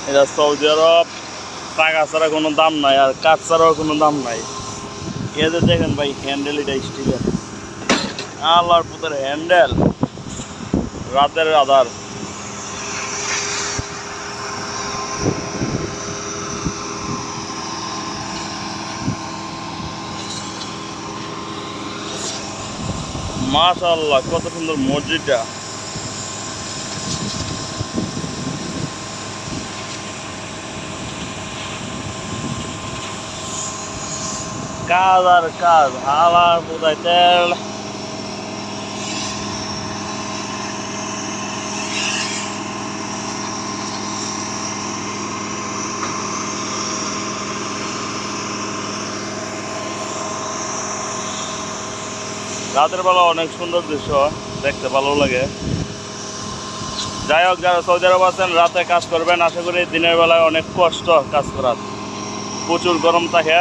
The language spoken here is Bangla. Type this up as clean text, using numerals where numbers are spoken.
এটা সৌদি আরব, টাকা ছাড়া কোনো দাম নাই আর কাঠ ছাড়াও কোনো দাম নাই। এদের দেখেন ভাই হ্যান্ডেল, এটা স্টিলের, আল্লাহর পুতের হ্যান্ডেল, রাতের আধার। মাশাআল্লাহ কত সুন্দর মসজিদটা। কাজ আর কাজ, হালার পুতায় তেল। রাতের বেলা অনেক সুন্দর দৃশ্য, দেখতে ভালো লাগে। যাই হোক, যারা সৌদি আরব আছেন রাতে কাজ করবেন, আশা করি দিনের বেলায় অনেক কষ্ট কাজ করার, প্রচুর গরম থাকে।